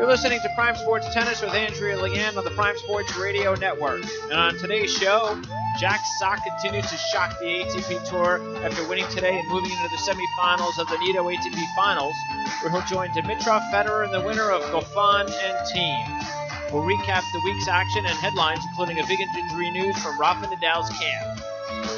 You're listening to Prime Sports Tennis with Andrea Leanne on the Prime Sports Radio Network. And on today's show, Jack Sock continues to shock the ATP Tour after winning today and moving into the semifinals of the Nitto ATP Finals, where he'll join Dimitrov, Federer, and the winner of Goffin and Thiem. We'll recap the week's action and headlines, including a big injury news from Rafa Nadal's camp.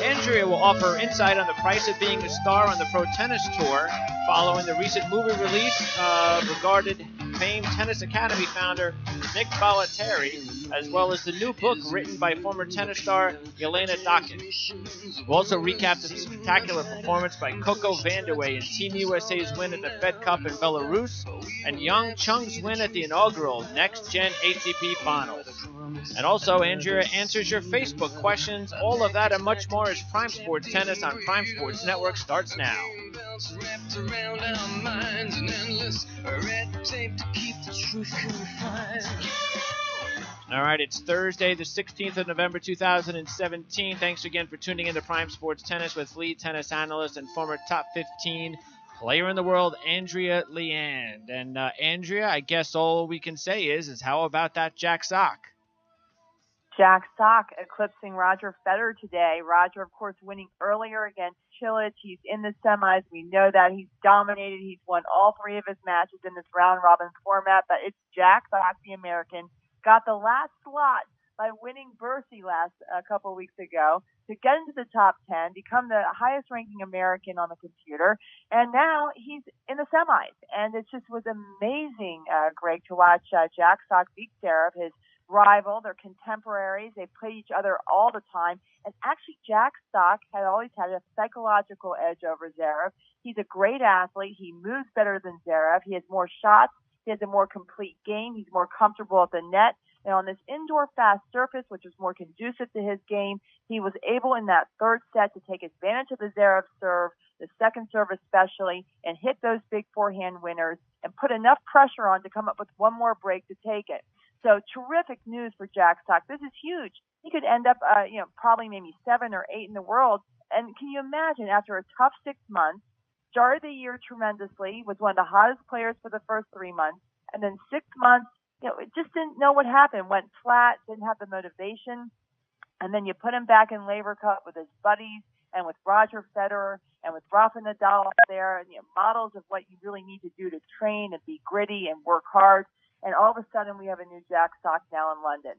Andrea will offer insight on the price of being a star on the Pro Tennis Tour following the recent movie release of regarded famed Tennis Academy founder Nick Bollettieri, as well as the new book written by former tennis star Jelena Dokic. We'll also recap the spectacular performance by Coco Vandeweghe in Team USA's win at the Fed Cup in Belarus, and Yang Chung's win at the inaugural Next Gen ATP Finals. And also, Andrea answers your Facebook questions. All of that and much more as Prime Sports Tennis on Prime Sports Network starts now. All right, it's Thursday, the 16th of November, 2017. Thanks again for tuning in to Prime Sports Tennis with lead tennis analyst and former top 15 player in the world, Andrea Leanne. And Andrea, I guess all we can say is how about that Jack Sock? Jack Sock eclipsing Roger Federer today. Roger, of course, winning earlier against Cilic. He's in the semis. We know that. He's dominated. He's won all three of his matches in this round-robin format. But it's Jack Sock, the American, got the last slot by winning Bercy a couple of weeks ago to get into the top 10, become the highest-ranking American on the computer, and now he's in the semis. And it just was amazing, Greg, to watch Jack Sock beat Zverev, his rival. They're contemporaries. They play each other all the time. And actually, Jack Sock had always had a psychological edge over Zverev. He's a great athlete. He moves better than Zverev. He has more shots. He has a more complete game. He's more comfortable at the net. And on this indoor fast surface, which is more conducive to his game, he was able in that third set to take advantage of the Zverev serve, the second serve especially, and hit those big forehand winners and put enough pressure on to come up with one more break to take it. So terrific news for Jack Sock. This is huge. He could end up, probably maybe 7 or 8 in the world. And can you imagine, after a tough 6 months, started the year tremendously, was one of the hottest players for the first 3 months, and then 6 months, it just didn't know what happened, went flat, didn't have the motivation, and then you put him back in Laver Cup with his buddies and with Roger Federer and with Rafa Nadal up there, and models of what you really need to do to train and be gritty and work hard. And all of a sudden, we have a new Jack Sock now in London.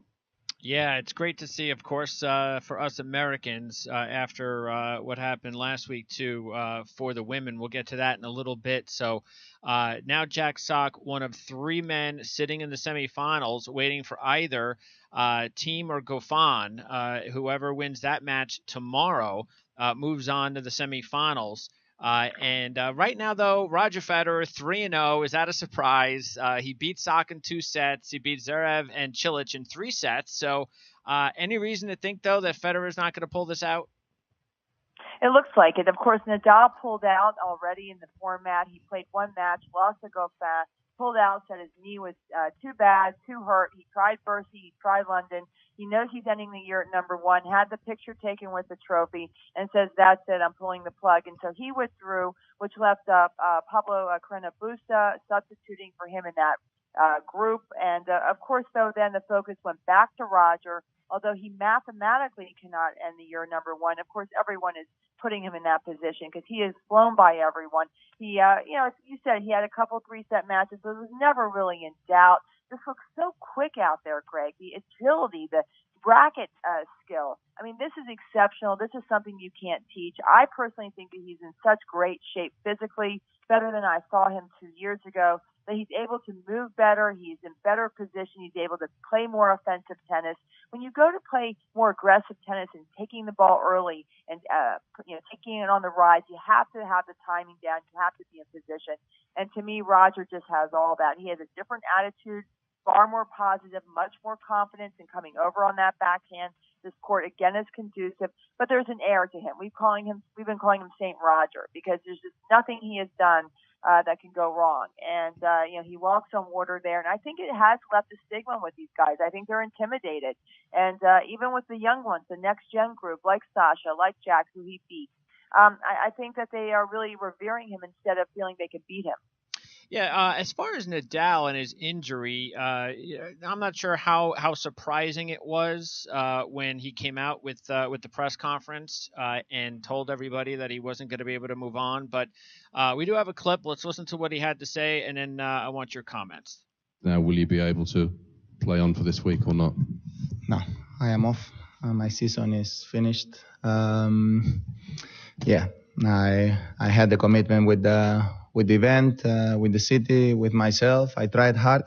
Yeah, it's great to see, of course, for us Americans after what happened last week, too, for the women. We'll get to that in a little bit. So now Jack Sock, one of 3 men sitting in the semifinals, waiting for either Thiem or Goffin. Whoever wins that match tomorrow moves on to the semifinals. And right now, though, Roger Federer, 3-0. Is that a surprise? He beat Sock in 2 sets. He beat Zverev and Cilic in 3 sets. So any reason to think, though, that Federer is not going to pull this out? It looks like it. Of course, Nadal pulled out already in the format. He played 1 match, lost to Goffin, pulled out, said his knee was too bad, too hurt. He tried Bercy, he tried London. He knows he's ending the year at number 1, had the picture taken with the trophy, and says, that's it, I'm pulling the plug. And so he withdrew, which left Pablo Carreño Busta substituting for him in that group. And, of course, though, then the focus went back to Roger, although he mathematically cannot end the year number 1. Of course, everyone is putting him in that position because he is flown by everyone. He, as you said, he had a couple 3-set matches, but it was never really in doubt. This looks so quick out there, Greg. The agility, the bracket skill. I mean, this is exceptional. This is something you can't teach. I personally think that he's in such great shape physically, better than I saw him 2 years ago, that he's able to move better. He's in better position. He's able to play more offensive tennis. When you go to play more aggressive tennis and taking the ball early and, taking it on the rise, you have to have the timing down. You have to be in position. And to me, Roger just has all that. He has a different attitude, far more positive, much more confidence in coming over on that backhand. This court, again, is conducive, but there's an air to him. We've been calling him St. Roger because there's just nothing he has done that can go wrong. And, he walks on water there. And I think it has left a stigma with these guys. I think they're intimidated. And even with the young ones, the next gen group, like Sasha, like Jack, who he beat, I think that they are really revering him instead of feeling they could beat him. Yeah, as far as Nadal and his injury, yeah, I'm not sure how surprising it was when he came out with the press conference and told everybody that he wasn't going to be able to move on. But we do have a clip. Let's listen to what he had to say, and then I want your comments. Now, will you be able to play on for this week or not? No, I am off. My season is finished. Yeah, I had the commitment with the event, with the city, with myself. I tried hard.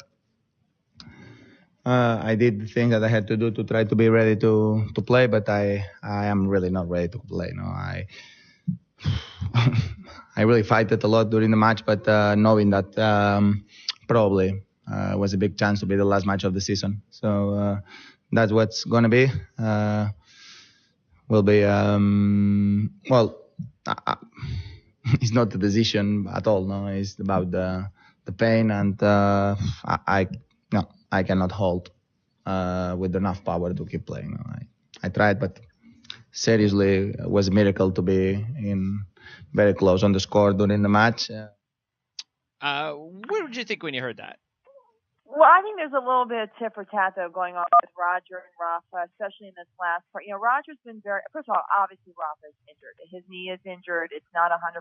I did the things that I had to do to try to be ready to play, but I am really not ready to play. No, I really fight it a lot during the match, but knowing that probably was a big chance to be the last match of the season. So that's what's going to be. Will be well. It's not the decision at all. No, it's about the pain, and I cannot hold with enough power to keep playing. No, I tried, but seriously, it was a miracle to be in very close on the score during the match. What did you think when you heard that? Well, I think there's a little bit of tit for tat though going on with Roger and Rafa, especially in this last part. You know, Roger's been first of all, obviously Rafa's injured. His knee is injured. It's not 100%.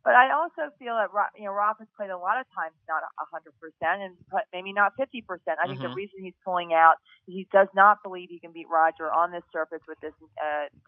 But I also feel that Rafa's played a lot of times not 100% and maybe not 50%. I think the reason he's pulling out is he does not believe he can beat Roger on this surface with this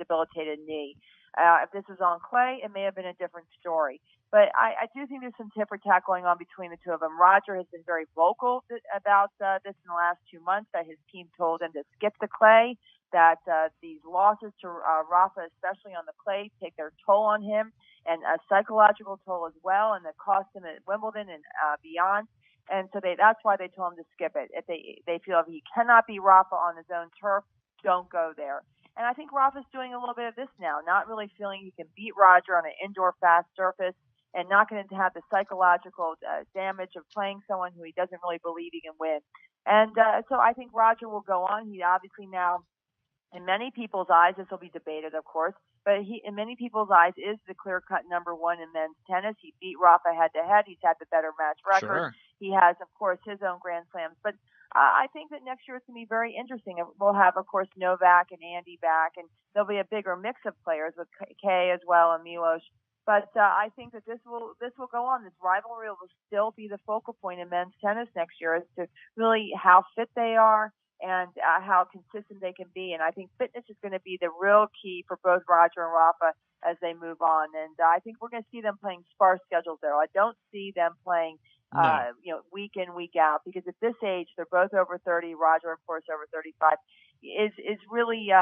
debilitated knee. If this was on clay, it may have been a different story. But I do think there's some tit for tat going on between the two of them. Roger has been very vocal about this in the last 2 months, that his team told him to skip the clay, that these losses to Rafa, especially on the clay, take their toll on him, and a psychological toll as well, and that cost him at Wimbledon and beyond. And so that's why they told him to skip it. If they feel if he cannot beat Rafa on his own turf, don't go there. And I think Rafa's doing a little bit of this now, not really feeling he can beat Roger on an indoor fast surface, and not going to have the psychological damage of playing someone who he doesn't really believe he can win. And so I think Roger will go on. He obviously now, in many people's eyes, this will be debated, of course, but he, in many people's eyes, is the clear-cut number one in men's tennis. He beat Rafa head-to-head. He's had the better match record. Sure. He has, of course, his own Grand Slams. But I think that next year it's going to be very interesting. We'll have, of course, Novak and Andy back, and there'll be a bigger mix of players with Kay as well and Milos. But I think that this will go on. This rivalry will still be the focal point in men's tennis next year, as to really how fit they are and how consistent they can be. And I think fitness is going to be the real key for both Roger and Rafa as they move on. And I think we're going to see them playing sparse schedules there. I don't see them playing week in, week out, because at this age, they're both over 30. Roger, of course, over 35, is really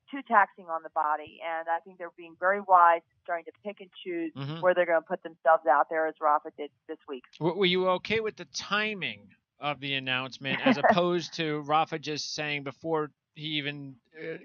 too taxing on the body. And I think they're being very wise, starting to pick and choose where they're going to put themselves out there, as Rafa did this week. Were you okay with the timing of the announcement, as opposed to Rafa just saying before he even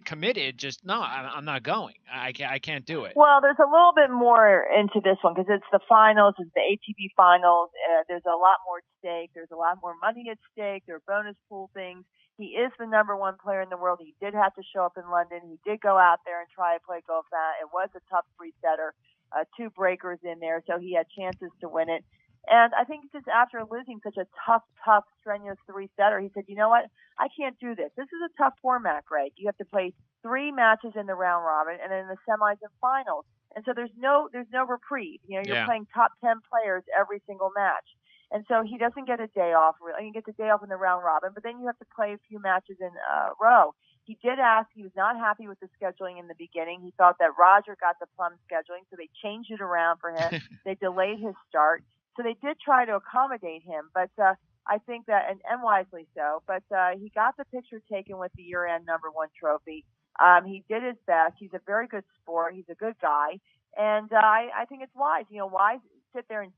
committed, just, no, I'm not going. I can't do it. Well, there's a little bit more into this one because it's the finals, it's the ATP finals. There's a lot more at stake. There's a lot more money at stake. There are bonus pool things. He is the number one player in the world. He did have to show up in London. He did go out there and try to play Goffin. It was a tough three-setter, 2 breakers in there, so he had chances to win it. And I think just after losing such a tough, strenuous three-setter, he said, you know what? I can't do this. This is a tough format, Greg. You have to play 3 matches in the round robin and then in the semis and finals. And so there's no reprieve. You know, you're playing top 10 players every single match. And so he doesn't get a day off. He gets a day off in the round robin, but then you have to play a few matches in a row. He did ask, he was not happy with the scheduling in the beginning. He thought that Roger got the plum scheduling, so they changed it around for him. They delayed his start. So they did try to accommodate him, but I think that, and wisely so, but he got the picture taken with the year-end number 1 trophy. He did his best. He's a very good sport. He's a good guy. And I think it's wise. You know, why sit there and,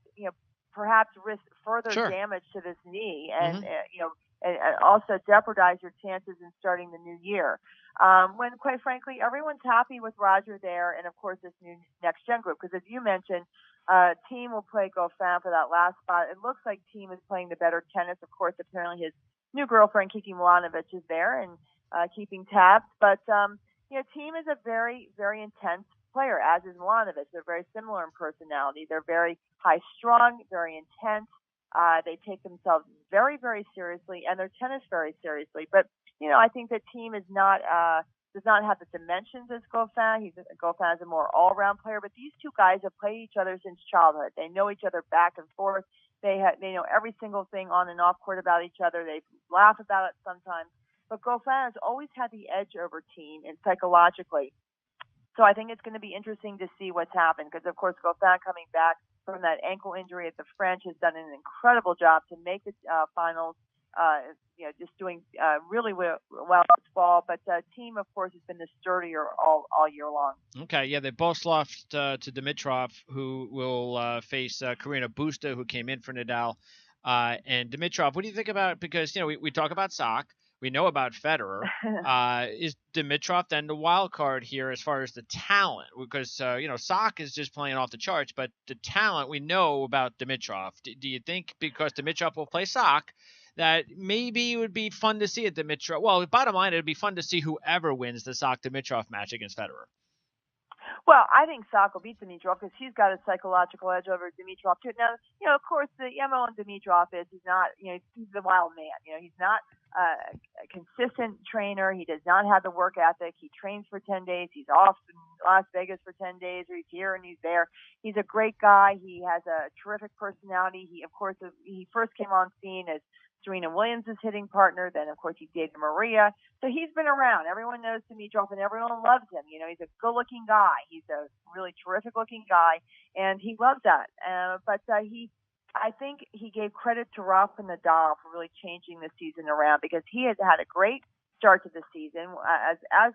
perhaps risk further damage to this knee and, and also jeopardize your chances in starting the new year. When, quite frankly, everyone's happy with Roger there and, of course, this new next-gen group. Because as you mentioned, Team will play Goffin for that last spot. It looks like Team is playing the better tennis. Of course, apparently his new girlfriend, Kiki Milanovic, is there and keeping tabs. But, Team is a very, very intense player, as is Milanovic. They're very similar in personality. They're very high-strung, very intense. They take themselves very, very seriously and their tennis very seriously. But, I think the team is not does not have the dimensions as Goffin. Goffin is a more all-around player, but these two guys have played each other since childhood. They know each other back and forth. They know every single thing on and off court about each other. They laugh about it sometimes. But Goffin has always had the edge over team and psychologically. So I think it's going to be interesting to see what's happened because, of course, Goffin coming back from that ankle injury at the French has done an incredible job to make the finals. Just doing really well this fall. But team, of course, has been the sturdier all year long. Okay, yeah, they both lost to Dimitrov, who will face Karina Busta, who came in for Nadal. And Dimitrov, what do you think about, because, we talk about Sock, we know about Federer. Is Dimitrov then the wild card here as far as the talent? Because, Sock is just playing off the charts, but the talent we know about Dimitrov. Do you think because Dimitrov will play Sock, that maybe it would be fun to see at Dimitrov? Well, bottom line, it would be fun to see whoever wins the Sock-Dimitrov match against Federer. Well, I think Sock will beat Dimitrov because he's got a psychological edge over Dimitrov too. Now, of course, the MO on Dimitrov is he's not, he's the wild man. He's not a consistent trainer. He does not have the work ethic. He trains for 10 days. He's off in Las Vegas for 10 days, or he's here and he's there. He's a great guy. He has a terrific personality. He, of course, he first came on scene as Serena Williams' hitting partner. Then, of course, he dated Maria. So he's been around. Everyone knows Dimitrov, and everyone loves him. He's a good-looking guy. He's a really terrific-looking guy, and he loves that. I think he gave credit to Rafa Nadal for really changing the season around because he had a great start to the season, as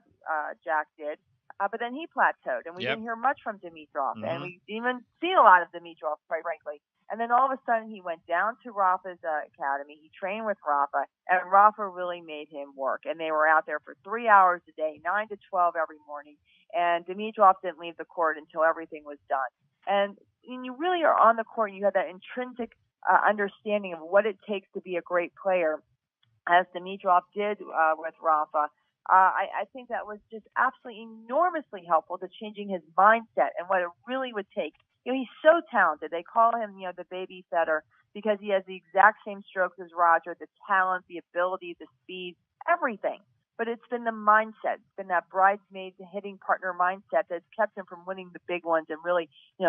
Jack did. But then he plateaued, and we didn't hear much from Dimitrov, and we didn't even see a lot of Dimitrov, quite frankly. And then all of a sudden, he went down to Rafa's academy. He trained with Rafa, and Rafa really made him work. And they were out there for 3 hours a day, 9 to 12 every morning. And Dimitrov didn't leave the court until everything was done. And you really are on the court, and you have that intrinsic understanding of what it takes to be a great player, as Dimitrov did with Rafa. I think that was just absolutely enormously helpful to changing his mindset and what it really would take. He's so talented. They call him, the baby Federer because he has the exact same strokes as Roger, the talent, the ability, the speed, everything. But it's been the mindset. It's been that bridesmaid hitting partner mindset that's kept him from winning the big ones and really,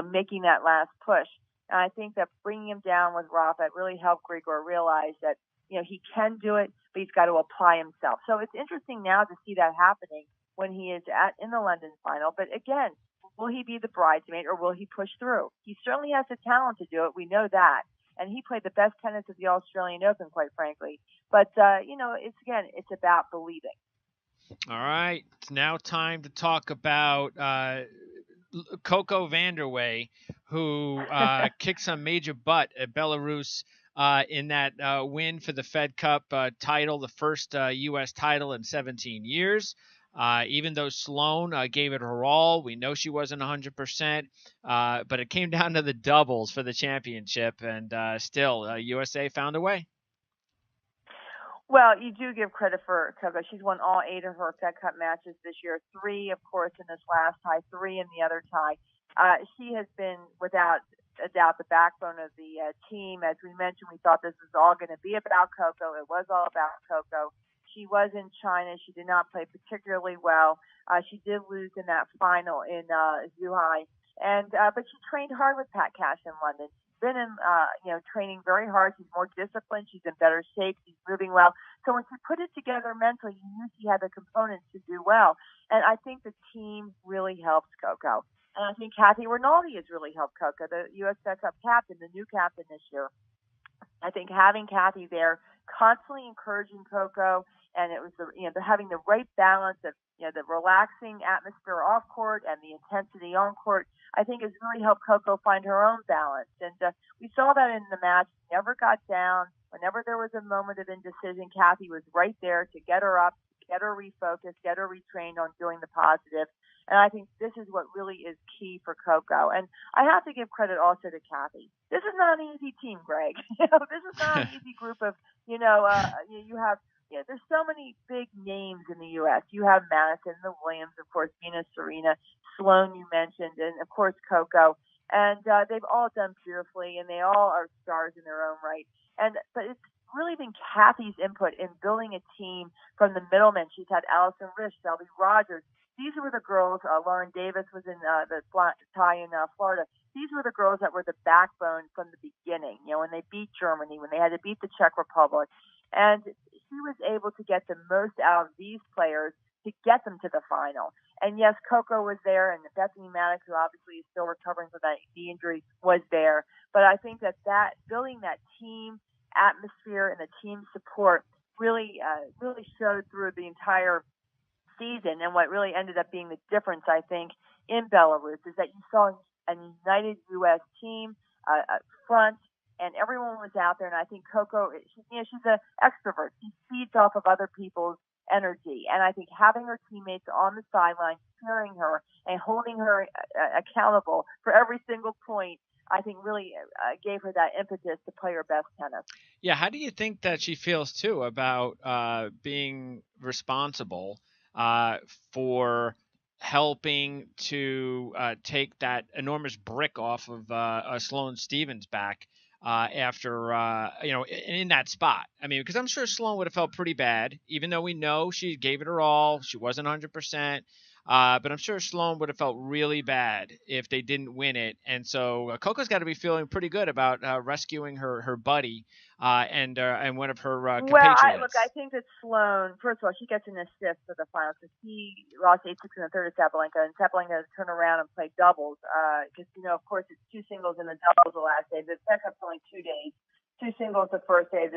making that last push. And I think that bringing him down with Rafa really helped Grigor realize that, he can do it, but he's got to apply himself. So it's interesting now to see that happening when he is in the London final. But again, will he be the bridesmaid or will he push through? He certainly has the talent to do it. We know that. And he played the best tennis at the Australian Open, quite frankly. But, it's about believing. All right. It's now time to talk about Coco Vandeweghe, who kicked some major butt at Belarus in that win for the Fed Cup title, the first U.S. title in 17 years. Even though Sloane gave it her all, we know she wasn't 100%, but it came down to the doubles for the championship, and still, USA found a way. Well, you do give credit for Coco. She's won all 8 of her Fed Cup matches this year, 3, of course, in this last tie, 3 in the other tie. She has been, without a doubt, the backbone of the team. As we mentioned, we thought this was all going to be about Coco. It was all about Coco. She was in China. She did not play particularly well. She did lose in that final in Zhuhai, but she trained hard with Pat Cash in London. She's been in, training very hard. She's more disciplined. She's in better shape. She's moving well. So when she put it together mentally, you knew she had the components to do well. And I think the team really helps Coco. And I think Kathy Rinaldi has really helped Coco, the U.S. Fed Cup captain, the new captain this year. I think having Kathy there, constantly encouraging Coco, and it was having the right balance of the relaxing atmosphere off court and the intensity on court, I think has really helped Coco find her own balance. And we saw that in the match. She never got down. Whenever there was a moment of indecision, Kathy was right there to get her up, get her refocused, get her retrained on doing the positive. And I think this is what really is key for Coco. And I have to give credit also to Kathy. This is not an easy team, Greg. This is not an easy group of, you have, there's so many big names in the U.S. You have Madison, the Williams, of course, Venus, Serena, Sloane you mentioned, and of course Coco. And they've all done beautifully, and they all are stars in their own right. But it's really been Kathy's input in building a team from the middlemen. She's had Allison Rich, Shelby Rogers. These were the girls. Lauren Davis was in the tie in Florida. These were the girls that were the backbone from the beginning. When they beat Germany, when they had to beat the Czech Republic, and she was able to get the most out of these players to get them to the final. And yes, Coco was there, and Bethany Maddox, who obviously is still recovering from that knee injury, was there. But I think that building that team atmosphere and the team support really showed through the entire season. And what really ended up being the difference, I think, in Belarus is that you saw a united U.S. team front, and everyone was out there. And I think Coco, she's an extrovert. She feeds off of other people's energy. And I think having her teammates on the sideline, cheering her and holding her accountable for every single point, I think really gave her that impetus to play her best tennis. Yeah, how do you think that she feels, too, about being responsible for helping to take that enormous brick off of Sloane Stevens' back after, in that spot? I mean, because I'm sure Sloane would have felt pretty bad, even though we know she gave it her all. She wasn't 100%. But I'm sure Sloane would have felt really bad if they didn't win it. And so Coco's got to be feeling pretty good about rescuing her buddy and one of her compatriots. I think that Sloane, first of all, she gets an assist for the final because he lost 8-6 in the third to Sabalenka, and Sabalenka has to turn around and play doubles because, of course, it's two singles in the doubles the last day. The Fed Cup's only 2 days. Two singles the first day,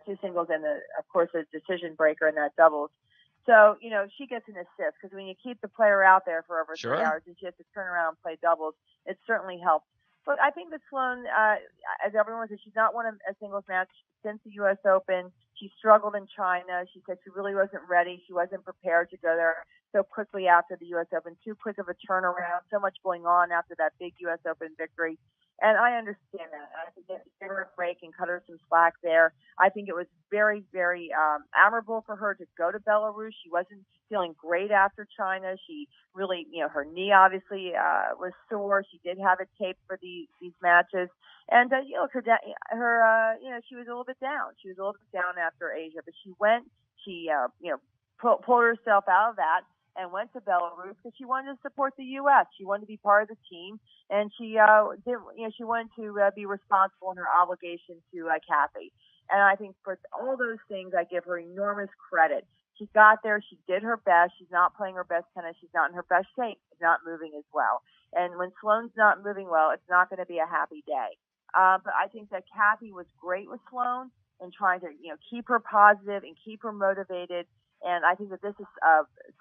two singles, and, of course, a decision breaker in that doubles. So, she gets an assist because when you keep the player out there for over 3 hours and she has to turn around and play doubles, it certainly helps. But I think that Sloane, as everyone said, she's not won a singles match since the U.S. Open. She struggled in China. She said she really wasn't ready. She wasn't prepared to go there so quickly after the U.S. Open. Too quick of a turnaround. So much going on after that big U.S. Open victory. And I understand that. I think that give her a break and cut her some slack there. I think it was very, very admirable for her to go to Belarus. She wasn't feeling great after China. She really, her knee obviously was sore. She did have it taped for these matches. And, she was a little bit down. She was a little bit down after Asia. But she went, pulled herself out of that and went to Belarus because she wanted to support the U.S. She wanted to be part of the team, and she she wanted to be responsible in her obligation to Kathy. And I think for all those things, I give her enormous credit. She got there. She did her best. She's not playing her best tennis. She's not in her best shape. She's not moving as well. And when Sloane's not moving well, it's not going to be a happy day. But I think that Kathy was great with Sloane and trying to, keep her positive and keep her motivated. And I think that this is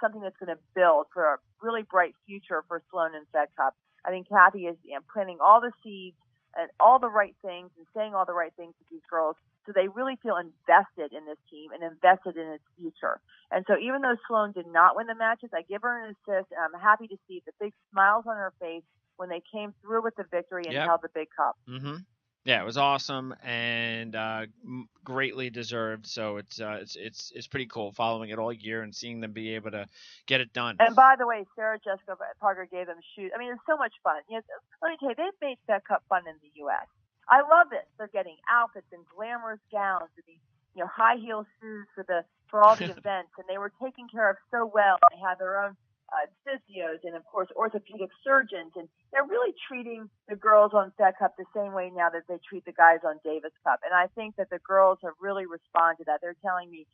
something that's going to build for a really bright future for Sloane and Fed Cup. I think Kathy is planting all the seeds and all the right things and saying all the right things to these girls so they really feel invested in this team and invested in its future. And so even though Sloane did not win the matches, I give her an assist, and I'm happy to see the big smiles on her face when they came through with the victory and held the big cup. Mm-hmm. Yeah, it was awesome and greatly deserved. So it's pretty cool following it all year and seeing them be able to get it done. And by the way, Sarah Jessica Parker gave them shoes. I mean, it's so much fun. Let me tell you, they've made Fed Cup fun in the U.S. I love it. They're getting outfits and glamorous gowns and these high heel shoes for all the events, and they were taken care of so well. They had their own physios and, of course, orthopedic surgeons, and they're really treating the girls on Fed Cup the same way now that they treat the guys on Davis Cup. And I think that the girls have really responded to that. They're telling me,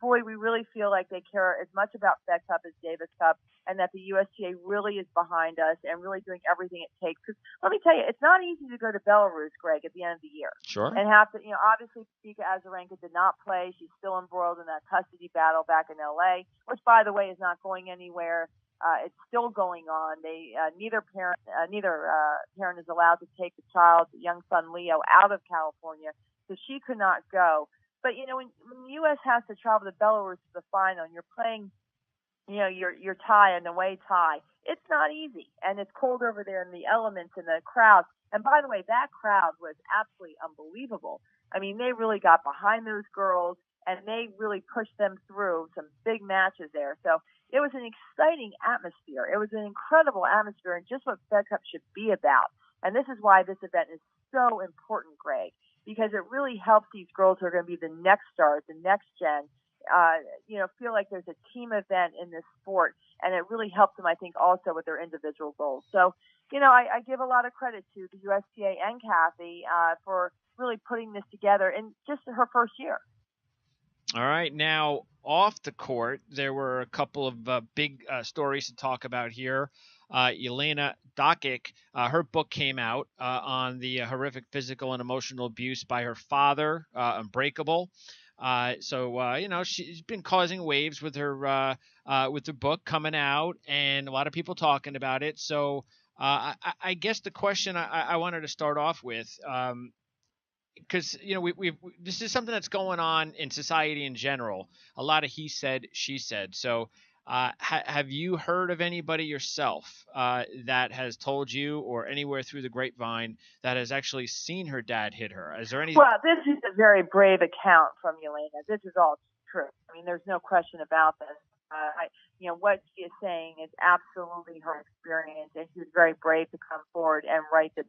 boy, we really feel like they care as much about Fed Cup as Davis Cup, and that the USTA really is behind us and really doing everything it takes. Because let me tell you, it's not easy to go to Belarus, Greg, at the end of the year. Sure. And have to, obviously, Vika Azarenka did not play. She's still embroiled in that custody battle back in L.A., which, by the way, is not going anywhere. It's still going on. Neither parent is allowed to take the child, the young son Leo, out of California, so she could not go. But when the U.S. has to travel to Belarus for the final, and you're playing, your tie, an away tie, it's not easy, and it's cold over there in the elements and the crowd. And by the way, that crowd was absolutely unbelievable. I mean, they really got behind those girls, and they really pushed them through some big matches there. So it was an exciting atmosphere. It was an incredible atmosphere, and just what Fed Cup should be about. And this is why this event is so important, Greg, because it really helps these girls who are going to be the next stars, the next gen, feel like there's a team event in this sport, and it really helps them, I think, also with their individual goals. So, I give a lot of credit to the USTA and Kathy for really putting this together in just her first year. All right. Now, off the court, there were a couple of big stories to talk about here. Jelena Dokic, her book came out on the horrific physical and emotional abuse by her father, Unbreakable. She's been causing waves with her book coming out, and a lot of people talking about it. So I guess the question I wanted to start off with, because this is something that's going on in society in general. A lot of he said, she said. So have you heard of anybody yourself that has told you, or anywhere through the grapevine, that has actually seen her dad hit her? Is there any? Well, this is a very brave account from Jelena. This is all true. I mean, there's no question about this. What she is saying is absolutely her experience, and she was very brave to come forward and write the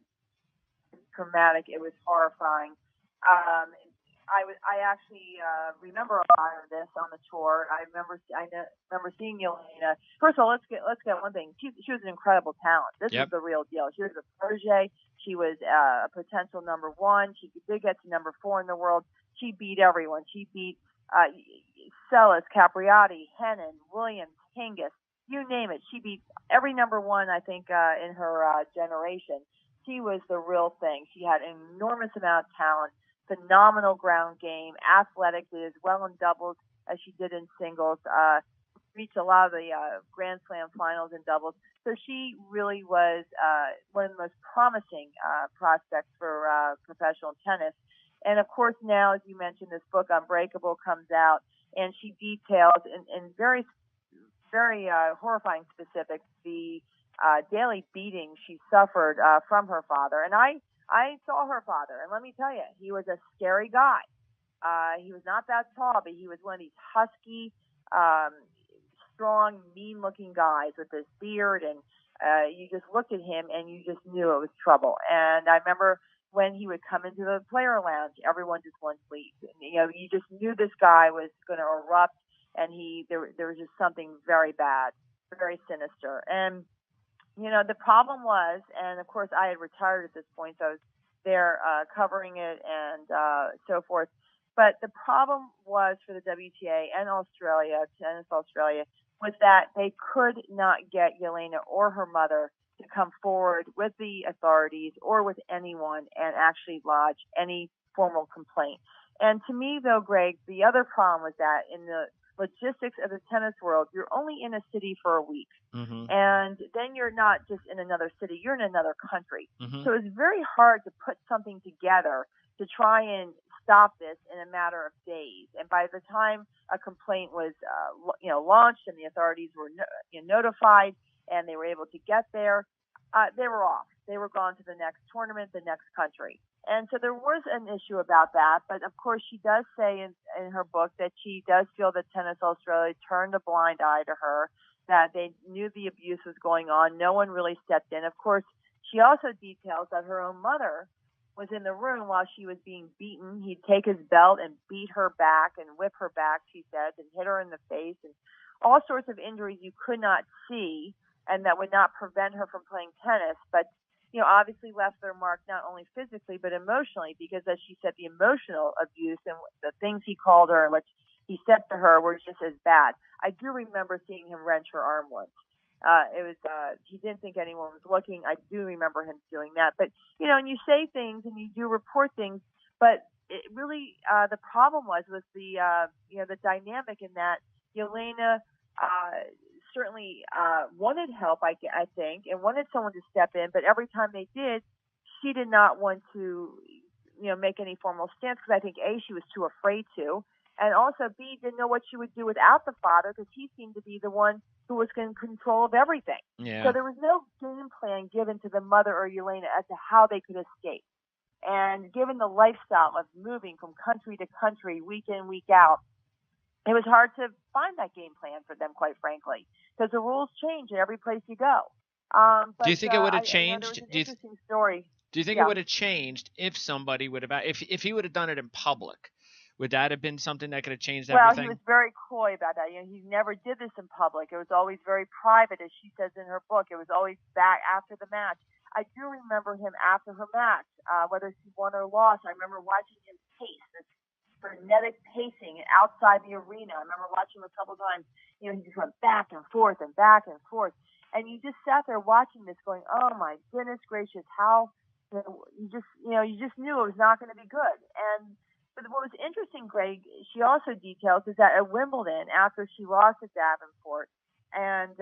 traumatic. It was horrifying. I actually remember a lot of this on the tour. I remember seeing Jelena. First of all, let's get one thing. She was an incredible talent. This was the real deal. She was a protege. She was a potential number one. She did get to number 4 in the world. She beat everyone. She beat Celis, Capriati, Henin, Williams, Hingis, you name it. She beat every number one, I think, in her generation. She was the real thing. She had an enormous amount of talent, phenomenal ground game, athletic, did as well in doubles as she did in singles, reached a lot of the Grand Slam finals in doubles. So she really was one of the most promising prospects for professional tennis. And, of course, now, as you mentioned, this book, Unbreakable, comes out, and she details in very, very horrifying specifics the daily beating she suffered from her father. And I saw her father, and let me tell you, he was a scary guy. He was not that tall, but he was one of these husky, strong, mean-looking guys with this beard, and you just looked at him, and you just knew it was trouble. And I remember when he would come into the player lounge, everyone just wanted to leave. You just knew this guy was going to erupt, and there was just something very bad, very sinister. And the problem was, and of course I had retired at this point, so I was there covering it and so forth. But the problem was for the WTA and Tennis Australia, was that they could not get Jelena or her mother to come forward with the authorities or with anyone and actually lodge any formal complaint. And to me, though, Greg, the other problem was that in the logistics of the tennis world, you're only in a city for a week. Mm-hmm. And then you're not just in another city, you're in another country. Mm-hmm. So it's very hard to put something together to try and stop this in a matter of days. And by the time a complaint was, launched and the authorities were notified and they were able to get there, they were off. They were gone to the next tournament, the next country. And so there was an issue about that. But, of course, she does say in her book that she does feel that Tennis Australia turned a blind eye to her, that they knew the abuse was going on. No one really stepped in. Of course, she also details that her own mother was in the room while she was being beaten. He'd take his belt and beat her back and whip her back, she says, and hit her in the face, and all sorts of injuries you could not see and that would not prevent her from playing tennis, but obviously left their mark not only physically but emotionally, because as she said, the emotional abuse and the things he called her and what he said to her were just as bad. I do remember seeing him wrench her arm once. He didn't think anyone was looking. I do remember him doing that. But, and you say things and you do report things, but it really, the problem was the dynamic in that Jelena, certainly wanted help, I think, and wanted someone to step in. But every time they did, she did not want to, make any formal stance, because I think, A, she was too afraid to, and also, B, didn't know what she would do without the father, because he seemed to be the one who was in control of everything. Yeah. So there was no game plan given to the mother or Jelena as to how they could escape. And given the lifestyle of moving from country to country, week in, week out, it was hard to find that game plan for them, quite frankly, because the rules change in every place you go. Do you think it would have there was changed? an interesting story. Do you think it would have changed if somebody would have if he would have done it in public? Would that have been something that could have changed Well, everything? he was very coy about that. He never did this in public. It was always very private, as she says in her book. It was always back after the match. I do remember him after her match, whether she won or lost. I remember watching him pace, this frenetic pacing outside the arena. I remember watching him a couple times. He just went back and forth and back and forth. And you just sat there watching this going, oh my goodness gracious, how, you just knew it was not going to be good. But what was interesting, Greg, she also details, is that at Wimbledon, after she lost to Davenport, and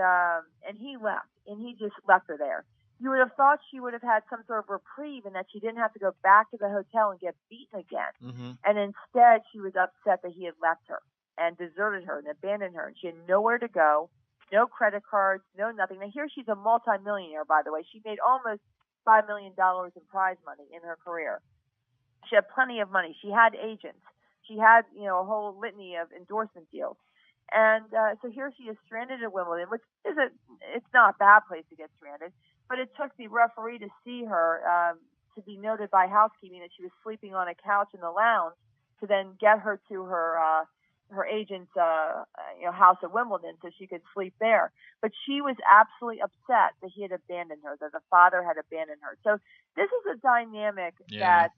he left, and he just left her there. You would have thought she would have had some sort of reprieve and that she didn't have to go back to the hotel and get beaten again. Mm-hmm. And instead, she was upset that he had left her and deserted her and abandoned her. And she had nowhere to go, no credit cards, no nothing. Now, here she's a multimillionaire, by the way. She made almost $5 million in prize money in her career. She had plenty of money. She had agents. She had, a whole litany of endorsement deals. And so here she is stranded at Wimbledon, which it's not a bad place to get stranded, but it took the referee to see her, to be noted by housekeeping that she was sleeping on a couch in the lounge, to then get her to her agent's house at Wimbledon so she could sleep there. But she was absolutely upset that he had abandoned her, that the father had abandoned her. So this is a dynamic that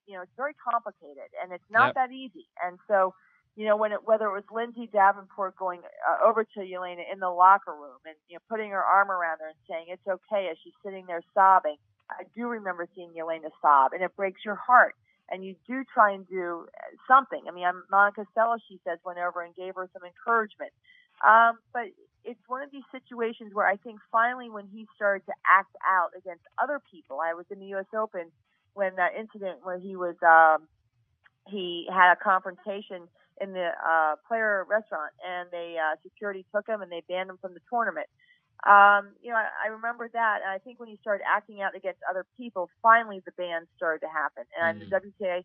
it's very complicated, and it's not that easy. And so, whether it was Lindsay Davenport going over to Yelena in the locker room and putting her arm around her and saying it's okay as she's sitting there sobbing. I do remember seeing Yelena sob, and it breaks your heart. And you do try and do something. I mean, Monica Seles, she says, went over and gave her some encouragement. But it's one of these situations where I think finally when he started to act out against other people, I was in the U.S. Open when that incident where he had a confrontation in the player restaurant, and security took him and they banned him from the tournament. I remember that, and I think when he started acting out against other people, finally the ban started to happen. And the WTA,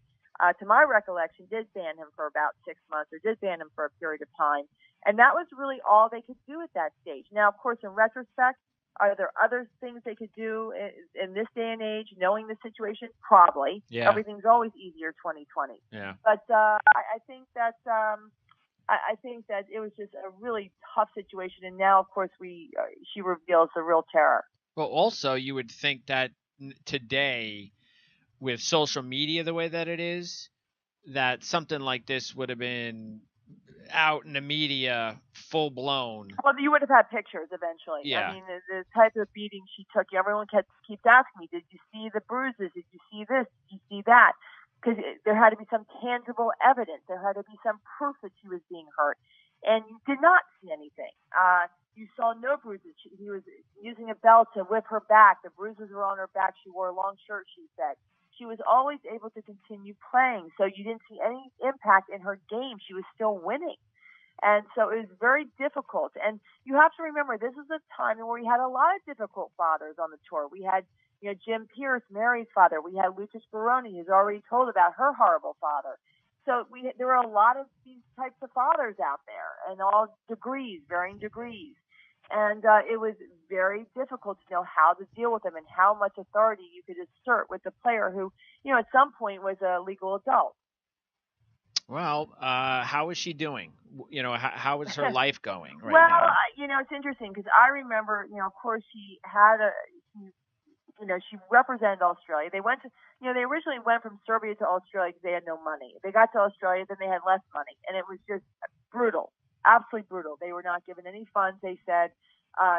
to my recollection, did ban him for about 6 months, or did ban him for a period of time. And that was really all they could do at that stage. Now, of course, in retrospect, are there other things they could do in this day and age, knowing the situation? Probably. Yeah. Everything's always easier 2020. Yeah. But I think that it was just a really tough situation, and now, of course, she reveals the real terror. Well, also, you would think that today, with social media the way that it is, that something like this would have been out in the media full blown. Well, you would have had pictures eventually. Yeah. I mean, the type of beating she took, everyone keeps asking me, did you see the bruises? Did you see this? Did you see that? Because there had to be some tangible evidence. There had to be some proof that she was being hurt. And you did not see anything. You saw no bruises. He was using a belt to whip her back. The bruises were on her back. She wore a long shirt, she said. She was always able to continue playing. So you didn't see any impact in her game. She was still winning. And so it was very difficult. And you have to remember, this is a time where we had a lot of difficult fathers on the tour. We had Jim Pierce, Mary's father. We had Lucas Baroni, who's already told about her horrible father. So there were a lot of these types of fathers out there, and all degrees, varying degrees. And it was very difficult to know how to deal with them and how much authority you could assert with the player who, at some point was a legal adult. Well, how is she doing? How is her life going right now? It's interesting because I remember, of course, she had she represented Australia. They went to, they originally went from Serbia to Australia because they had no money. They got to Australia, then they had less money, and it was just brutal, absolutely brutal. They were not given any funds. They said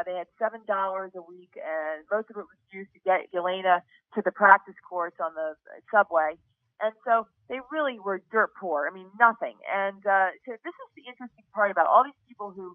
they had $7 a week, and most of it was used to get Yelena to the practice courts on the subway. And so they really were dirt poor. I mean, nothing. And so this is the interesting part about all these people who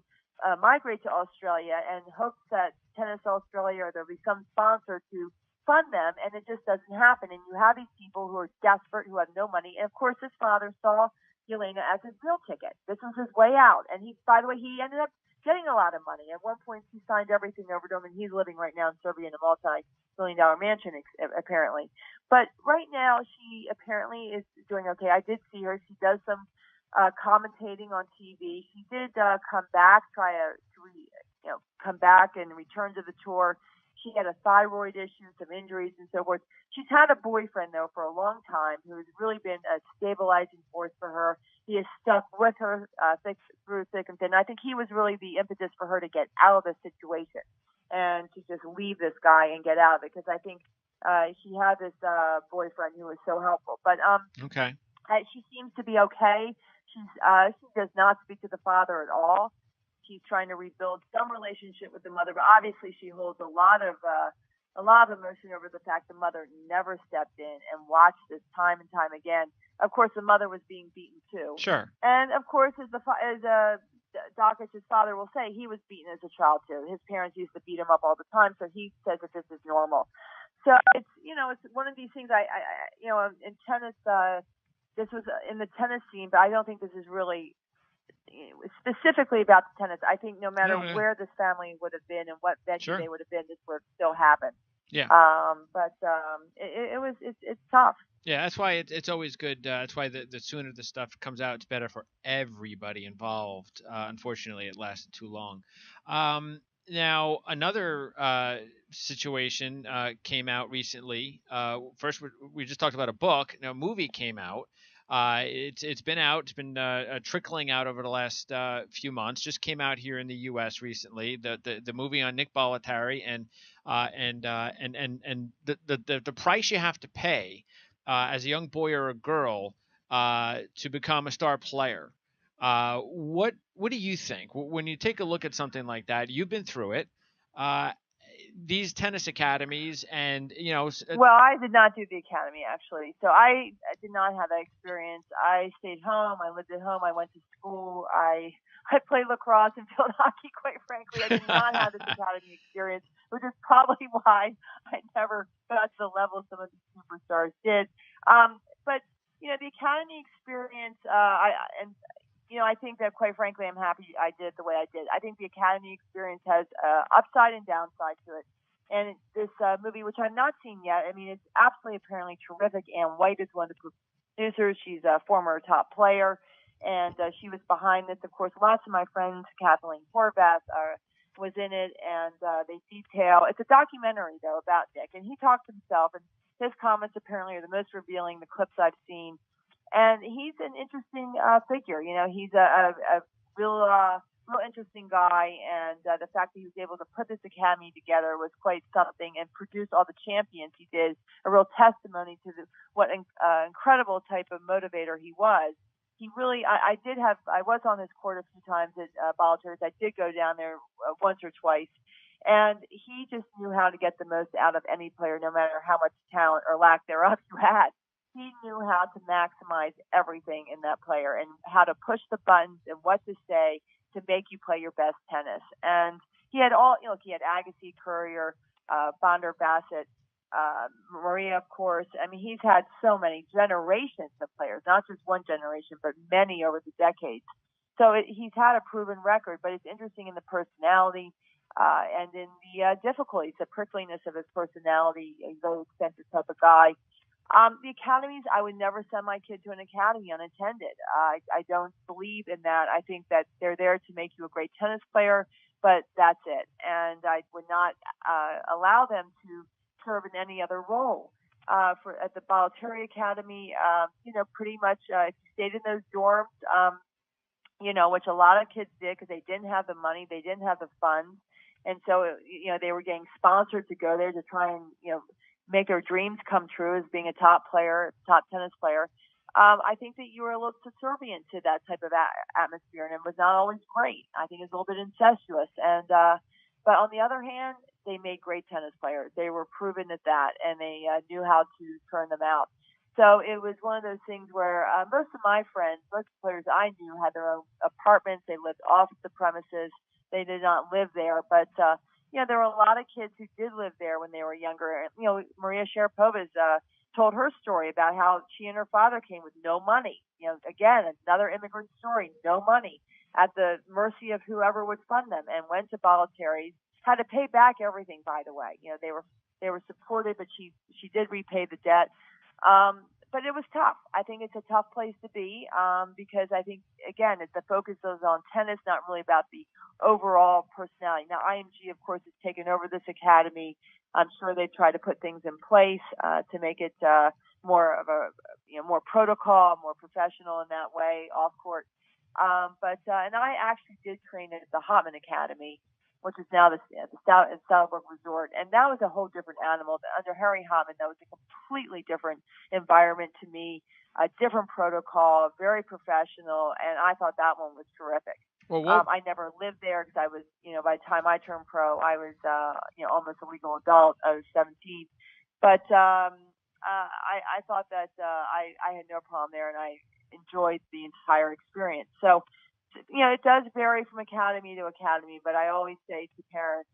migrate to Australia and hope that Tennis Australia or there'll be some sponsor to fund them, and it just doesn't happen. And you have these people who are desperate, who have no money. And, of course, his father saw Yelena as a real ticket. This was his way out. And by the way, he ended up getting a lot of money. At one point, he signed everything over to him, and he's living right now in Serbia in a multi-million-dollar mansion, apparently. But right now, she apparently is doing okay. I did see her. She does some commentating on TV. She did come back, come back and return to the tour She had a thyroid issue, some injuries, and so forth. She's had a boyfriend, though, for a long time who has really been a stabilizing force for her. He has stuck with her through thick and thin. I think he was really the impetus for her to get out of the situation and to just leave this guy and get out of it, because I think she had this boyfriend who was so helpful. But okay. She seems to be okay. She does not speak to the father at all. She's trying to rebuild some relationship with the mother, but obviously she holds a lot of emotion over the fact the mother never stepped in and watched this time and time again. Of course, the mother was being beaten too. Sure. And of course, as Dokic's father will say, he was beaten as a child too. His parents used to beat him up all the time, so he says that this is normal. So it's one of these things. I in tennis, this was in the tennis scene, but I don't think this is really specifically about the tennis. I think no matter where this family would have been and what venue they would have been, this would have still happened. Yeah. But it's tough. Yeah, that's why it's always good. That's why the sooner the stuff comes out, it's better for everybody involved. Unfortunately, it lasted too long. Now, another situation came out recently. First, we just talked about a book. Now, a movie came out. It's been out. It's been trickling out over the last few months. Just came out here in the U.S. recently. The movie on Nick Bollettieri and the price you have to pay as a young boy or a girl to become a star player. What do you think when you take a look at something like that? You've been through it. These tennis academies, and Well, I did not do the academy actually, so I did not have that experience. I stayed home. I lived at home. I went to school. I played lacrosse and field hockey. Quite frankly, I did not have this academy experience, which is probably why I never got to the level some of these superstars did. But the academy experience, I think that, quite frankly, I'm happy I did the way I did. I think the academy experience has upside and downside to it. And this movie, which I've not seen yet, I mean, it's absolutely apparently terrific. Ann White is one of the producers. She's a former top player, and she was behind this. Of course, lots of my friends, Kathleen Horvath, was in it, and they detail. It's a documentary, though, about Nick, and he talks himself, and his comments apparently are the most revealing, the clips I've seen. And he's an interesting figure. He's a real interesting guy, and the fact that he was able to put this academy together was quite something, and produce all the champions he did, a real testimony to what incredible type of motivator he was. He really, I was on his court a few times at Bollettieri's. I did go down there once or twice, and he just knew how to get the most out of any player, no matter how much talent or lack thereof you had. He knew how to maximize everything in that player and how to push the buttons and what to say to make you play your best tennis. And he had he had Agassi, Courier, Bonder, Bassett, Maria, of course. I mean, he's had so many generations of players, not just one generation, but many over the decades. So he's had a proven record, but it's interesting in the personality and in the difficulties, the prickliness of his personality. He's a very eccentric type of guy. The academies, I would never send my kid to an academy unattended. I don't believe in that. I think that they're there to make you a great tennis player, but that's it. And I would not allow them to serve in any other role. At the Bollettieri Academy, pretty much if you stayed in those dorms, which a lot of kids did because they didn't have the money, they didn't have the funds. And so, they were getting sponsored to go there to try and, make their dreams come true as being a top tennis player. I think that you were a little subservient to that type of atmosphere, and it was not always great. I think it's a little bit incestuous. And but on the other hand, they made great tennis players. They were proven at that, and they knew how to turn them out. So it was one of those things where most of my friends, most players I knew, had their own apartments. They lived off the premises. They did not live there, but there were a lot of kids who did live there when they were younger. Maria Sharapova told her story about how she and her father came with no money. Again, another immigrant story, no money, at the mercy of whoever would fund them, and went to Bollettieri's, had to pay back everything, by the way. They were supported, but she did repay the debt. But it was tough. I think it's a tough place to be because I think, again, the focus is on tennis, not really about the overall personality. Now, IMG, of course, has taken over this academy. I'm sure they try to put things in place to make it more of a more protocol, more professional in that way off court. And I actually did train at the Hotman Academy, which is now the Stoutenburg Resort, and that was a whole different animal. Under Harry Hotman, that was a completely different environment to me, a different protocol, very professional, and I thought that one was terrific. Well, I never lived there because I was, by the time I turned pro, I was, almost a legal adult. I was 17, but I thought that I had no problem there, and I enjoyed the entire experience. So, it does vary from academy to academy, but I always say to parents,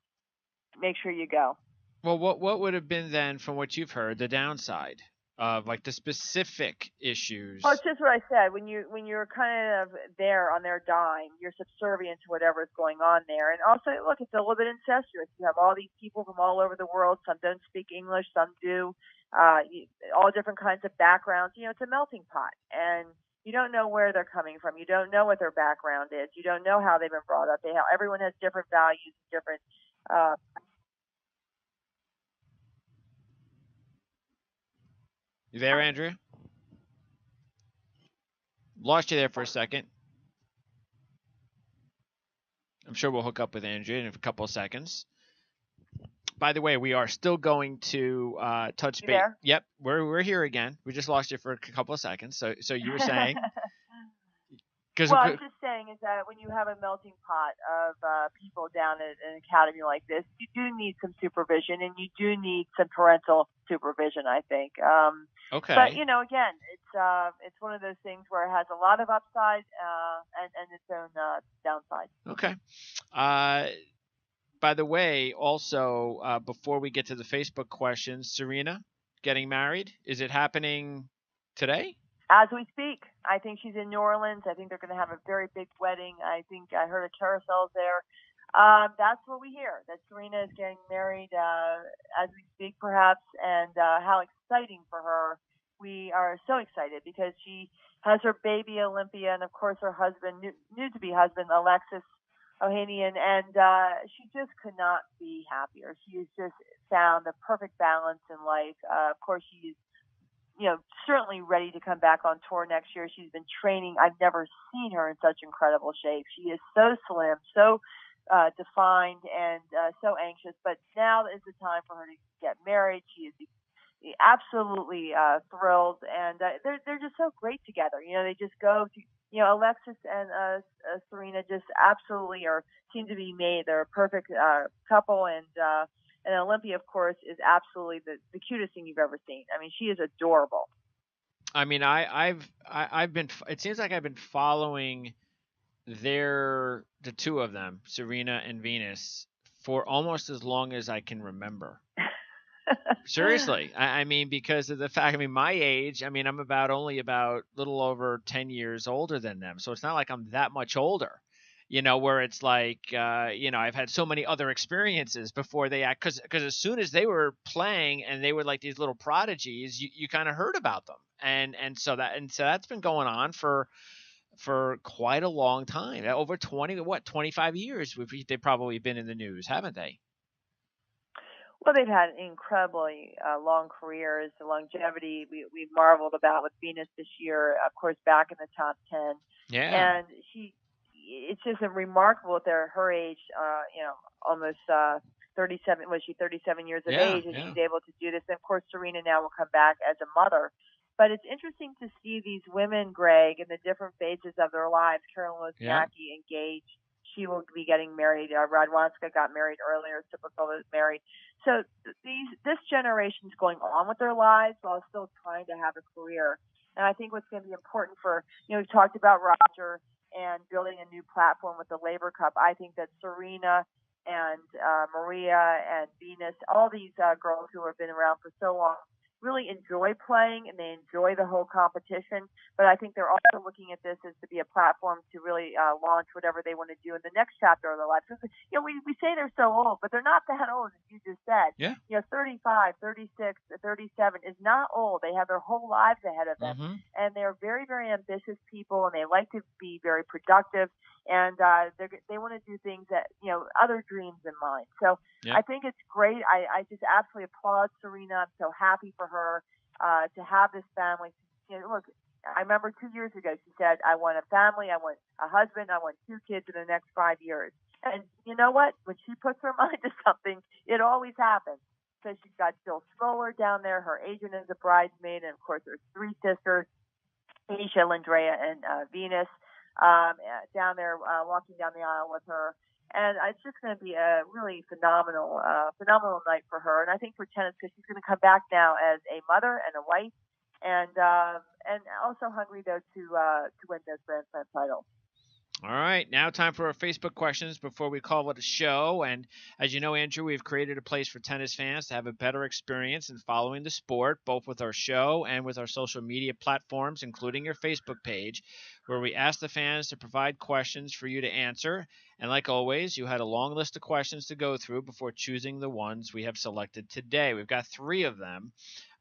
make sure you go. Well, what would have been then, from what you've heard, the downside of like the specific issues? Well, it's just what I said. When you're kind of there on their dime, you're subservient to whatever is going on there. And also, look, it's a little bit incestuous. You have all these people from all over the world. Some don't speak English, some do. All different kinds of backgrounds. It's a melting pot, and you don't know where they're coming from. You don't know what their background is. You don't know how they've been brought up. Everyone has different values, different. You there, Andrea? Lost you there for a second. I'm sure we'll hook up with Andrea in a couple of seconds. By the way, we are still going to touch base. Yep, we're here again. We just lost you for a couple of seconds. So you were saying? Well, I was just saying is that when you have a melting pot of people down at an academy like this, you do need some supervision, and you do need some parental supervision, I think. Okay. But again, it's one of those things where it has a lot of upside and its own downside. Okay. By the way, also before we get to the Facebook questions, Serena getting married, is it happening today? As we speak. I think she's in New Orleans. I think they're going to have a very big wedding. I think I heard a carousel's there. That's what we hear, that Serena is getting married as we speak, perhaps, and how exciting for her. We are so excited because she has her baby, Olympia, and, of course, her husband, new-to-be husband, Alexis Ohanian, and she just could not be happier. She has just found the perfect balance in life. Of course, she's certainly ready to come back on tour next year. She's been training. I've never seen her in such incredible shape. She is so slim, so defined, and so anxious. But now is the time for her to get married. She is absolutely thrilled, and they're just so great together. They just go to, Alexis and Serena just absolutely seem to be made. They're a perfect couple, and Olympia, of course, is absolutely the cutest thing you've ever seen. I mean, she is adorable. I mean, I've been. It seems like I've been following the two of them, Serena and Venus, for almost as long as I can remember. Seriously, I mean, because of the fact, I mean, my age, I mean, I'm only about a little over 10 years older than them, so it's not like I'm that much older. Where it's like, I've had so many other experiences before they act, because as soon as they were playing and they were like these little prodigies, you kind of heard about them, and so that's been going on for quite a long time, over 25 years. They've probably been in the news, haven't they? Well, they've had incredibly long careers, the longevity we've marveled about with Venus this year, of course, back in the top 10. Yeah. And it's just remarkable at her age, almost 37. Was she 37 years of age? And she's able to do this. And of course, Serena now will come back as a mother. But it's interesting to see these women, Greg, in the different phases of their lives. Caroline Wozniacki engaged. She will be getting married. Radwanska got married earlier. Sipakova is married. So this generation's going on with their lives while still trying to have a career. And I think what's going to be important for, we've talked about Roger and building a new platform with the Labor Cup. I think that Serena and Maria and Venus, all these girls who have been around for so long, really enjoy playing and they enjoy the whole competition. But I think they're also looking at this as to be a platform to really launch whatever they want to do in the next chapter of their life. Because, we say they're so old, but they're not that old, as you just said. Yeah. 35, 36, 37 is not old. They have their whole lives ahead of them. Mm-hmm. And they're very, very ambitious people, and they like to be very productive. and they want to do things that, other dreams in mind. So Yeah. I think it's great. I just absolutely applaud Serena. I'm so happy for her to have this family. Look, I remember 2 years ago she said, I want a family, I want a husband, I want 2 kids in the next 5 years. And you know what? When she puts her mind to something, it always happens. So she's got Jill Scholar down there. Her agent is a bridesmaid. And, of course, there's 3 sisters, Aisha, Andrea, and Venus, down there walking down the aisle with her. And it's just going to be a really phenomenal night for her. And I think for tennis, because she's going to come back now as a mother and a wife, and also hungry though to win those Grand Slam titles. All right, now time for our Facebook questions before we call it a show. And as you know, Andrew, we've created a place for tennis fans to have a better experience in following the sport, both with our show and with our social media platforms, including your Facebook page, where we ask the fans to provide questions for you to answer. And like always, you had a long list of questions to go through before choosing the ones we have selected today. We've got 3 of them.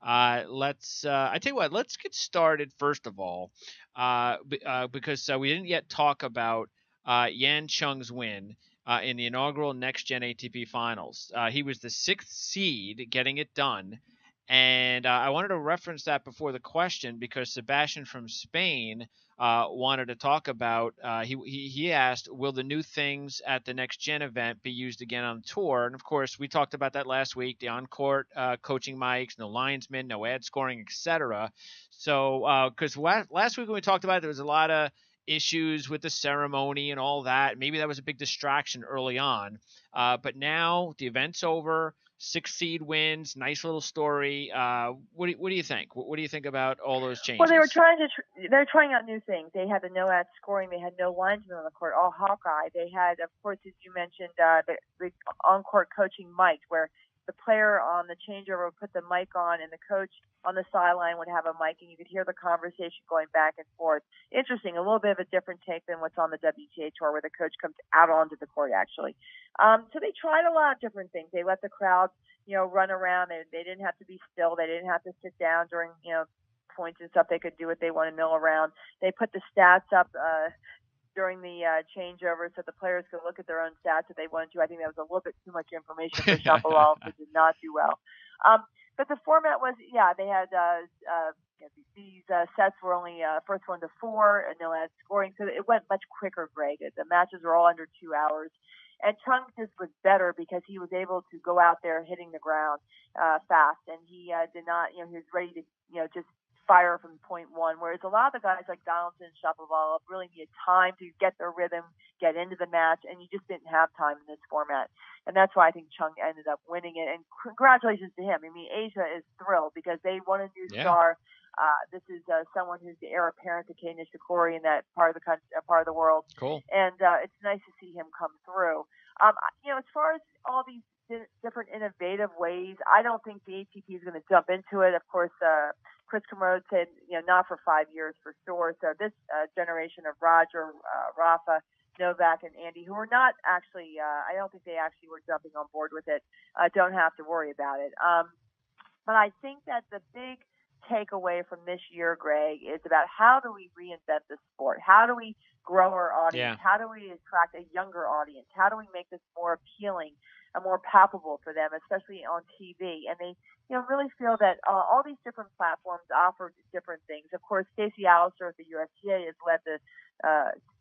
I tell you what, let's get started first of all, because we didn't yet talk about Yan Cheng's win in the inaugural Next Gen ATP Finals. He was the 6th seed getting it done. And I wanted to reference that before the question because Sebastian from Spain wanted to talk about, he asked, will the new things at the Next Gen event be used again on tour? And of course, we talked about that last week, the on-court coaching mics, no linesmen, no ad scoring, etc. So, because last week when we talked about it, there was a lot of issues with the ceremony and all that. Maybe that was a big distraction early on. But now the event's over. 6 seed wins, nice little story. What do you think? What do you think about all those changes? Well, they're trying out new things. They had the no ad scoring. They had no linesmen on the court, all Hawkeye. They had, of course, as you mentioned, the on-court coaching mic, where the player on the changeover would put the mic on, and the coach on the sideline would have a mic, and you could hear the conversation going back and forth. Interesting, a little bit of a different take than what's on the WTA tour, where the coach comes out onto the court, actually. So they tried a lot of different things. They let the crowd, run around. They didn't have to be still. They didn't have to sit down during, points and stuff. They could do what they want to mill around. They put the stats up during the changeover so the players could look at their own stats if they wanted to. I think that was a little bit too much information for Shapovalov, which did not do well. But the format was, they had these sets were only first 1 to 4 and no ad scoring, so it went much quicker, Greg. The matches were all under 2 hours. And Cheng just was better because he was able to go out there hitting the ground fast, and he did not, he was ready to, just fire from point 1, whereas a lot of the guys like Donaldson and Shapovalov really needed time to get their rhythm, get into the match, and you just didn't have time in this format. And that's why I think Cheng ended up winning it. And congratulations to him. I mean, Asia is thrilled because they want a new star. This is someone who's the heir apparent to Kei Nishikori in that part of the country, part of the world. Cool. And it's nice to see him come through. As far as all these different innovative ways, I don't think the ATP is going to jump into it. Of course, Chris Commode said, not for 5 years for sure. So this generation of Roger, Rafa, Novak, and Andy, who are not actually, I don't think they actually were jumping on board with it, don't have to worry about it. But I think that the big takeaway from this year, Greg, is about how do we reinvent the sport? How do we grow our audience? How do we attract a younger audience? How do we make this more appealing and more palpable for them, especially on TV? And they, really feel that all these different platforms offer different things. Of course, Stacey Alister at the USTA has led the,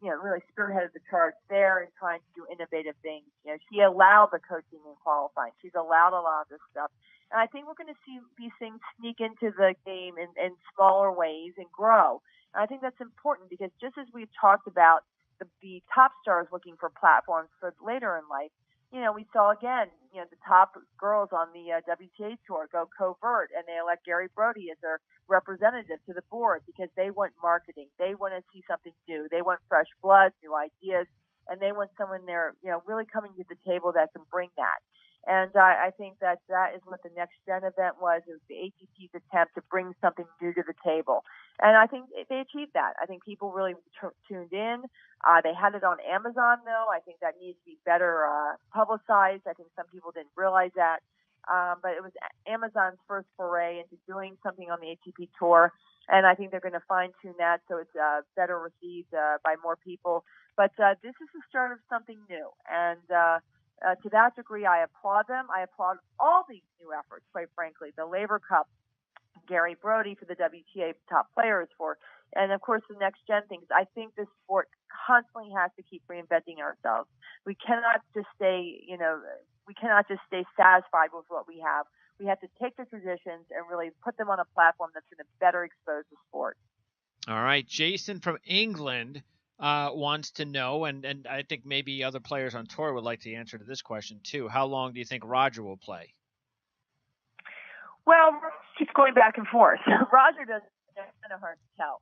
really spearheaded the charge there in trying to do innovative things. She allowed the coaching and qualifying. She's allowed a lot of this stuff. And I think we're going to see these things sneak into the game in smaller ways and grow. And I think that's important because just as we've talked about the top stars looking for platforms for later in life, we saw again, the top girls on the WTA tour go covert, and they elect Gary Brody as their representative to the board because they want marketing. They want to see something new. They want fresh blood, new ideas, and they want someone there, really coming to the table that can bring that. And I think that is what the Next Gen event was. It was the ATP's attempt to bring something new to the table. And I think they achieved that. I think people really tuned in. They had it on Amazon, though. I think that needs to be better publicized. I think some people didn't realize that. But it was Amazon's first foray into doing something on the ATP Tour. And I think they're going to fine-tune that so it's better received by more people. But this is the start of something new. And to that degree, I applaud them. I applaud all these new efforts, quite frankly. The Labor Cup, Gary Brody for the WTA top players for, and of course the next gen things. I think this sport constantly has to keep reinventing ourselves. We cannot just stay, we cannot just stay satisfied with what we have. We have to take the traditions and really put them on a platform that's going to better expose the sport. All right, Jason from England wants to know, and I think maybe other players on tour would like the answer to this question too. How long do you think Roger will play? Well, keeps going back and forth. Roger doesn't. It's kind of hard to tell.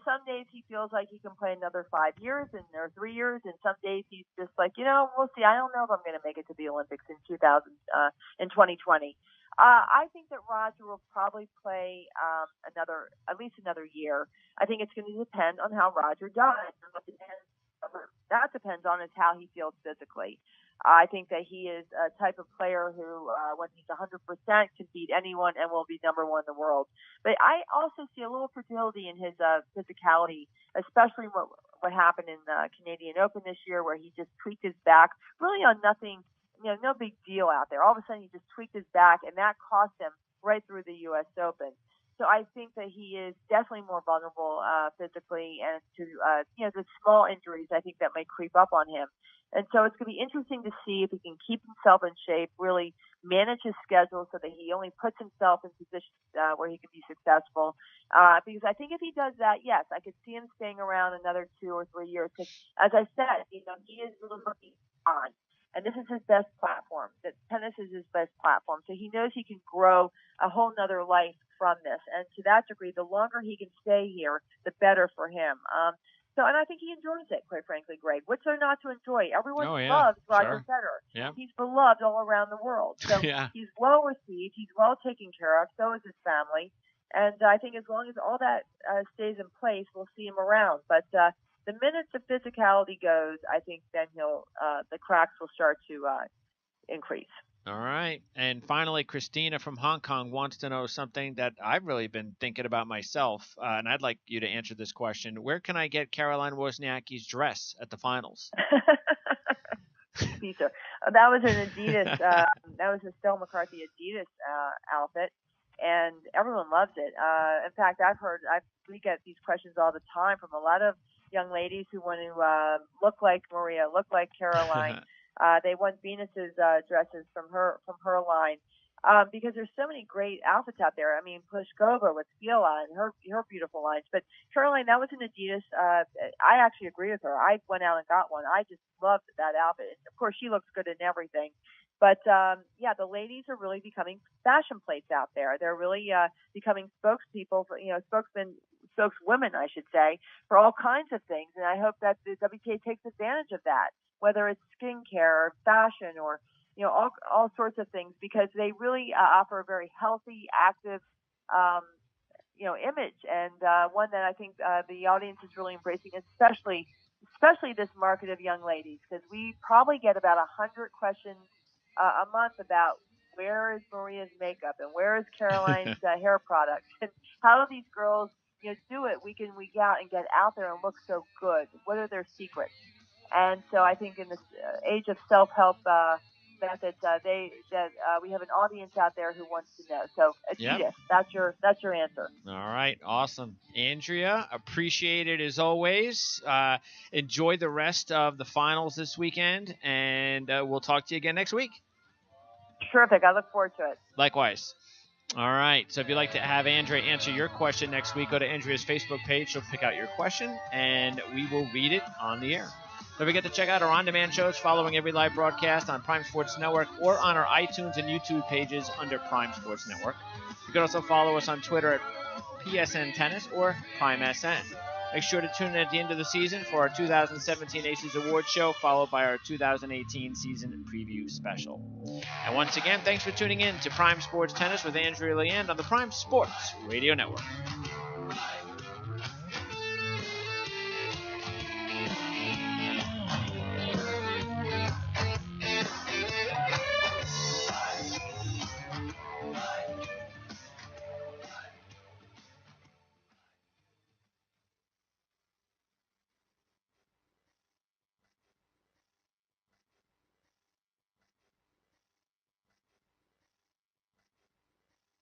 Some days he feels like he can play another 5 years or 3 years, and some days he's just like, we'll see. I don't know if I'm going to make it to the Olympics in 2020. I think that Roger will probably play at least another year. I think it's going to depend on how Roger does. That depends on is how he feels physically. I think that he is a type of player who, when he's 100%, can beat anyone and will be number one in the world. But I also see a little fragility in his physicality, especially what happened in the Canadian Open this year, where he just tweaked his back, really on nothing, no big deal out there. All of a sudden, he just tweaked his back, and that cost him right through the U.S. Open. So I think that he is definitely more vulnerable physically, and to the small injuries I think that might creep up on him. And so it's going to be interesting to see if he can keep himself in shape, really manage his schedule so that he only puts himself in positions where he can be successful. Because I think if he does that, yes, I could see him staying around another 2 or 3 years. Because as I said, he is really looking on. And this is his best platform. That tennis is his best platform. So he knows he can grow a whole nother life from this. And to that degree, the longer he can stay here, the better for him. And I think he enjoys it, quite frankly, Greg. What's there not to enjoy? Everyone loves Roger Federer. Yeah. He's beloved all around the world. So he's well received. He's well taken care of. So is his family. And I think as long as all that stays in place, we'll see him around. But the minute the physicality goes, I think then the cracks will start to increase. All right. And finally, Christina from Hong Kong wants to know something that I've really been thinking about myself, and I'd like you to answer this question. Where can I get Caroline Wozniacki's dress at the finals? Peter, that was an Adidas, that was a Stella McCarthy Adidas outfit, and everyone loves it. In fact, we get these questions all the time from a lot of young ladies who want to look like Maria, look like Caroline. They want Venus's dresses from her line because there's so many great outfits out there. I mean, Pliskova with Fila and her beautiful lines. But Caroline, that was an Adidas. I actually agree with her. I went out and got one. I just loved that outfit. Of course, she looks good in everything. But the ladies are really becoming fashion plates out there. They're really becoming spokespeople for, spokeswomen, I should say, for all kinds of things. And I hope that the WTA takes advantage of that, whether it's skincare or fashion or, all sorts of things, because they really offer a very healthy, active, image, and one that I think the audience is really embracing, especially this market of young ladies, because we probably get about 100 questions a month about where is Maria's makeup and where is Caroline's hair products, and how do these girls do it week in, week out and get out there and look so good? What are their secrets? And so I think in this age of self-help methods, we have an audience out there who wants to know. So Adidas, that's your answer. All right, awesome, Andrea. Appreciate it as always. Enjoy the rest of the finals this weekend, and we'll talk to you again next week. Terrific. I look forward to it. Likewise. All right. So if you'd like to have Andrea answer your question next week, go to Andrea's Facebook page. She'll pick out your question, and we will read it on the air. Don't forget to check out our on-demand shows following every live broadcast on Prime Sports Network or on our iTunes and YouTube pages under Prime Sports Network. You can also follow us on Twitter at PSN Tennis or PrimeSN. Make sure to tune in at the end of the season for our 2017 Aces Awards show, followed by our 2018 season preview special. And once again, thanks for tuning in to Prime Sports Tennis with Andrea Leand on the Prime Sports Radio Network.